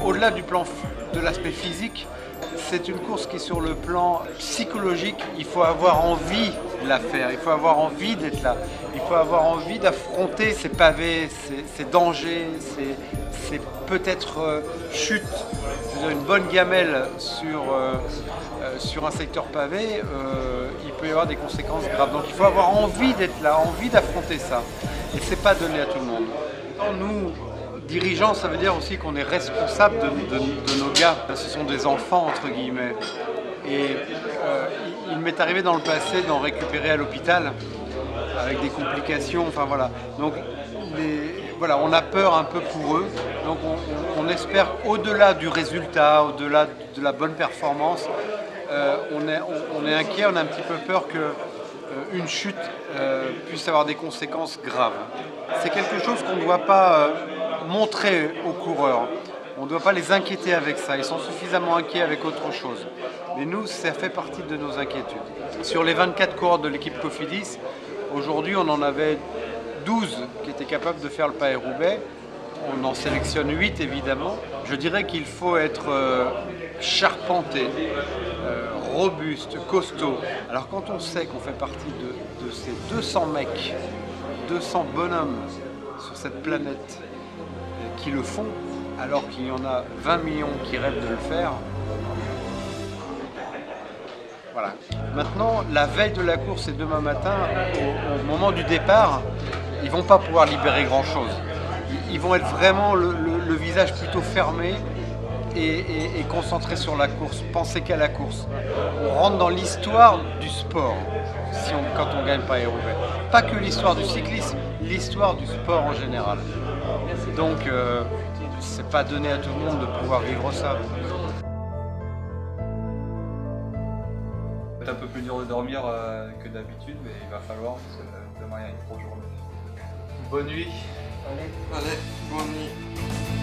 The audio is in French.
au-delà de l'aspect physique, c'est une course qui, sur le plan psychologique, il faut avoir envie de la faire, il faut avoir envie d'être là, il faut avoir envie d'affronter ces pavés, ces dangers, ces peut-être chutes. Une bonne gamelle sur un secteur pavé, il peut y avoir des conséquences graves. Donc il faut avoir envie d'être là, envie d'affronter ça. Et c'est pas donné à tout le monde. Nous, dirigeants, ça veut dire aussi qu'on est responsable de nos gars. Ce sont des enfants, entre guillemets. Et il m'est arrivé dans le passé d'en récupérer à l'hôpital avec des complications. Enfin voilà. Donc voilà, on a peur un peu pour eux. Donc on espère, au-delà du résultat, au-delà de la bonne performance, on est inquiet, on a un petit peu peur qu'une chute puisse avoir des conséquences graves. C'est quelque chose qu'on ne doit pas montrer aux coureurs. On ne doit pas les inquiéter avec ça. Ils sont suffisamment inquiets avec autre chose. Mais nous, ça fait partie de nos inquiétudes. Sur les 24 coureurs de l'équipe Cofidis, aujourd'hui, on en avait 12 qui étaient capables de faire le Paris-Roubaix. On en sélectionne 8 évidemment. Je dirais qu'il faut être charpenté, robuste, costaud. Alors quand on sait qu'on fait partie de ces 200 mecs, 200 bonhommes sur cette planète qui le font, alors qu'il y en a 20 millions qui rêvent de le faire. Voilà. Maintenant, la veille de la course et demain matin, au moment du départ, ils ne vont pas pouvoir libérer grand-chose. Ils vont être vraiment le visage plutôt fermé et concentré sur la course, penser qu'à la course. On rentre dans l'histoire du sport quand on gagne Paris-Roubaix. Pas que l'histoire du cyclisme, l'histoire du sport en général. Donc, c'est pas donné à tout le monde de pouvoir vivre ça. C'est un peu plus dur de dormir que d'habitude, mais il va falloir parce que demain il y a une grosse journée. Bonne nuit. Allez, bonne nuit.